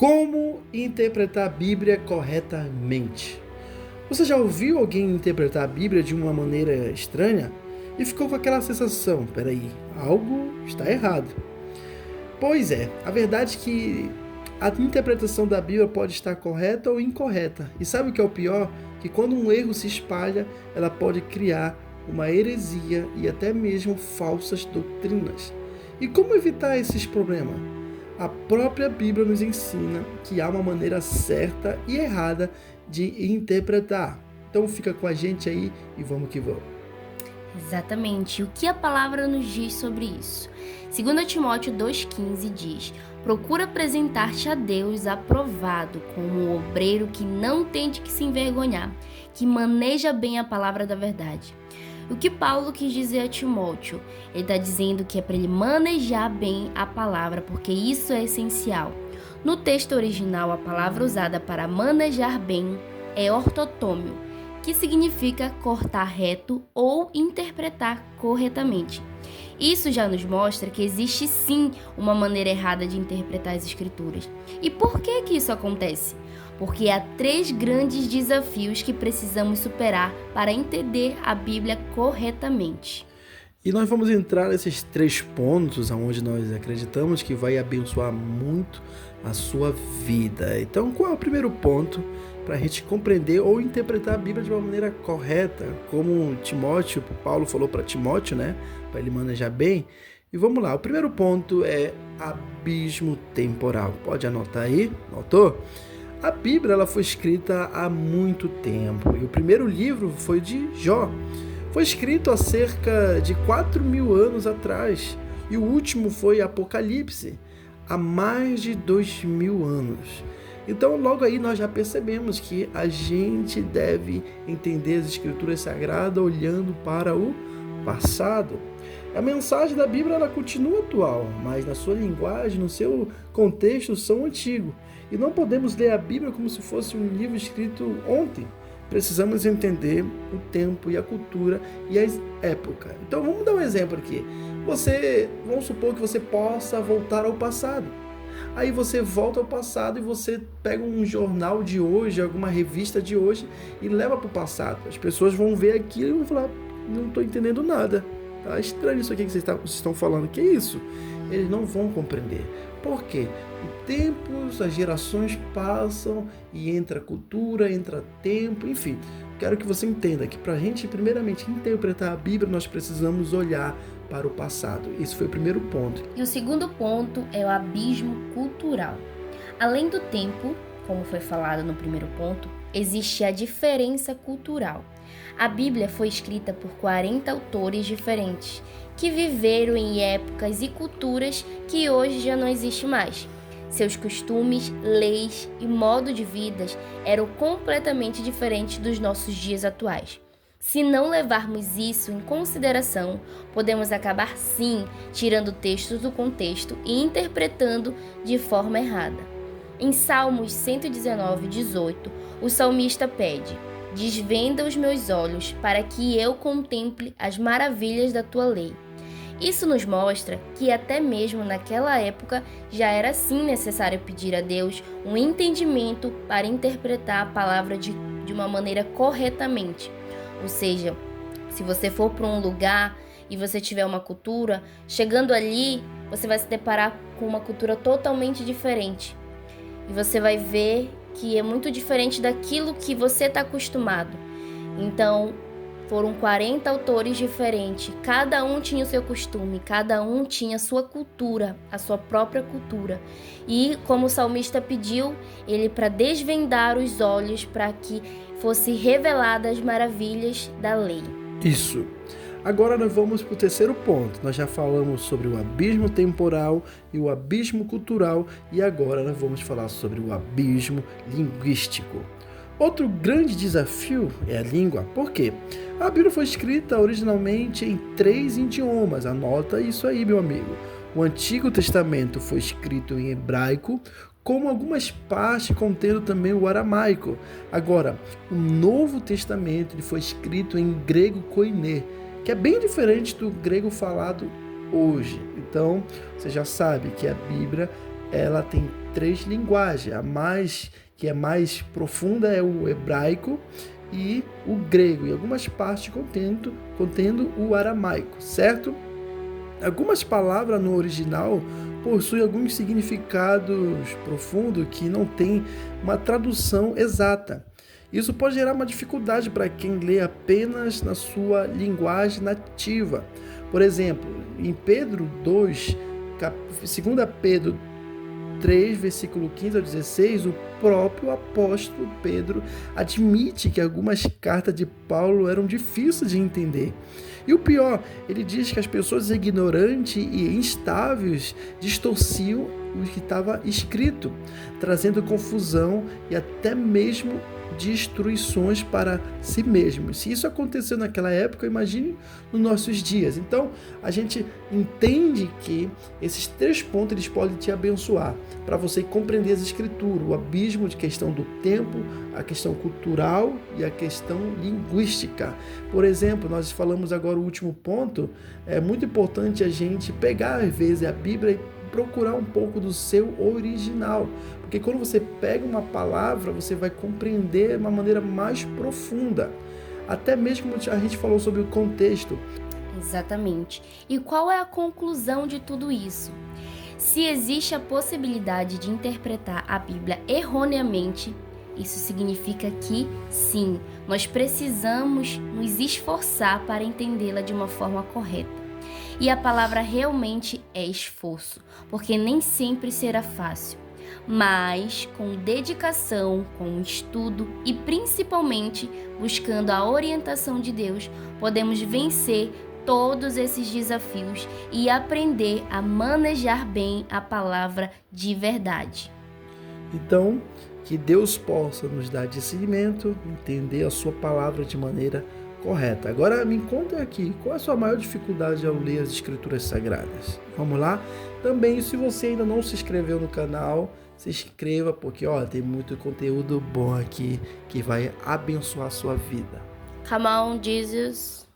Como interpretar a Bíblia corretamente? Você já ouviu alguém interpretar a Bíblia de uma maneira estranha e ficou com aquela sensação, peraí, algo está errado? Pois é, a verdade é que a interpretação da Bíblia pode estar correta ou incorreta. E sabe o que é o pior? Que quando um erro se espalha, ela pode criar uma heresia e até mesmo falsas doutrinas. E como evitar esses problemas? A própria Bíblia nos ensina que há uma maneira certa e errada de interpretar. Então fica com a gente aí e vamos que vamos. Exatamente. O que a palavra nos diz sobre isso? 2 Timóteo 2,15 diz: procura apresentar-te a Deus aprovado, como um obreiro que não tem de que se envergonhar, que maneja bem a palavra da verdade. O que Paulo quis dizer a Timóteo? Ele está dizendo que é para ele manejar bem a palavra, porque isso é essencial. No texto original, a palavra usada para manejar bem é ortotômio, que significa cortar reto ou interpretar corretamente. Isso já nos mostra que existe sim uma maneira errada de interpretar as escrituras. E por que isso acontece? Porque há 3 grandes desafios que precisamos superar para entender a Bíblia corretamente. E nós vamos entrar nesses 3 pontos onde nós acreditamos que vai abençoar muito a sua vida. Então, qual é o primeiro ponto para a gente compreender ou interpretar a Bíblia de uma maneira correta? Como Paulo falou para Timóteo, né? Para ele manejar bem. E vamos lá, o primeiro ponto é abismo temporal. Pode anotar aí? Anotou? A Bíblia ela foi escrita há muito tempo e o primeiro livro foi de Jó. Foi escrito há cerca de 4.000 anos atrás e o último foi Apocalipse, há mais de 2.000 anos. Então logo aí nós já percebemos que a gente deve entender as escrituras sagradas olhando para o passado. A mensagem da Bíblia ela continua atual, mas na sua linguagem, no seu contexto, são antigos. E não podemos ler a Bíblia como se fosse um livro escrito ontem. Precisamos entender o tempo e a cultura e a época. Então vamos dar um exemplo aqui. Vamos supor que você possa voltar ao passado. Aí você volta ao passado e você pega um jornal de hoje, alguma revista de hoje e leva para o passado. As pessoas vão ver aquilo e vão falar, não estou entendendo nada. Tá estranho isso aqui que vocês estão falando. Que é isso? Eles não vão compreender. Por quê? O tempo, as gerações passam e entra cultura, entra tempo, enfim. Quero que você entenda que para a gente, primeiramente, interpretar a Bíblia, nós precisamos olhar para o passado. Esse foi o primeiro ponto. E o segundo ponto é o abismo cultural. Além do tempo, como foi falado no primeiro ponto, existe a diferença cultural. A Bíblia foi escrita por 40 autores diferentes, que viveram em épocas e culturas que hoje já não existem mais. Seus costumes, leis e modo de vida eram completamente diferentes dos nossos dias atuais. Se não levarmos isso em consideração, podemos acabar sim tirando textos do contexto e interpretando de forma errada. Em Salmos 119:18, o salmista pede: desvenda os meus olhos para que eu contemple as maravilhas da tua lei. Isso nos mostra que até mesmo naquela época já era sim necessário pedir a Deus um entendimento para interpretar a palavra de uma maneira corretamente. Ou seja, se você for para um lugar e você tiver uma cultura, chegando ali, você vai se deparar com uma cultura totalmente diferente. E você vai ver que é muito diferente daquilo que você está acostumado. Então, foram 40 autores diferentes, cada um tinha o seu costume, cada um tinha a sua cultura, a sua própria cultura. E como o salmista pediu, ele para desvendar os olhos para que fosse reveladas as maravilhas da lei. Isso. Agora nós vamos para o terceiro ponto. Nós já falamos sobre o abismo temporal e o abismo cultural e agora nós vamos falar sobre o abismo linguístico. Outro grande desafio é a língua. Por quê? A Bíblia foi escrita originalmente em 3 idiomas. Anota isso aí, meu amigo. O Antigo Testamento foi escrito em hebraico, como algumas partes contendo também o aramaico. Agora, o Novo Testamento ele foi escrito em grego koiné, que é bem diferente do grego falado hoje. Então, você já sabe que a Bíblia ela tem três linguagens. Que é mais profunda é o hebraico e o grego, e algumas partes contendo o aramaico, certo? Algumas palavras no original possuem alguns significados profundos que não têm uma tradução exata. Isso pode gerar uma dificuldade para quem lê apenas na sua linguagem nativa. Por exemplo, em Pedro 2, 2 Pedro 3, versículo 15 ao 16, o próprio apóstolo Pedro admite que algumas cartas de Paulo eram difíceis de entender. E o pior, ele diz que as pessoas ignorantes e instáveis distorciam o que estava escrito, trazendo confusão e até mesmo destruições para si mesmos. Se isso aconteceu naquela época, imagine nos nossos dias. Então, a gente entende que esses 3 pontos eles podem te abençoar para você compreender as escrituras, o abismo de questão do tempo, a questão cultural e a questão linguística. Por exemplo, nós falamos agora o último ponto, é muito importante a gente pegar às vezes a Bíblia e procurar um pouco do seu original, porque quando você pega uma palavra, você vai compreender de uma maneira mais profunda. Até mesmo a gente falou sobre o contexto. Exatamente. E qual é a conclusão de tudo isso? Se existe a possibilidade de interpretar a Bíblia erroneamente, isso significa que, sim, nós precisamos nos esforçar para entendê-la de uma forma correta. E a palavra realmente é esforço, porque nem sempre será fácil. Mas com dedicação, com estudo e principalmente buscando a orientação de Deus, podemos vencer todos esses desafios e aprender a manejar bem a palavra de verdade. Então, que Deus possa nos dar discernimento, entender a sua palavra de maneira correta. Agora me conta aqui, qual é a sua maior dificuldade ao ler as escrituras sagradas? Vamos lá? Também, se você ainda não se inscreveu no canal, se inscreva, porque tem muito conteúdo bom aqui que vai abençoar a sua vida. Come on, Jesus!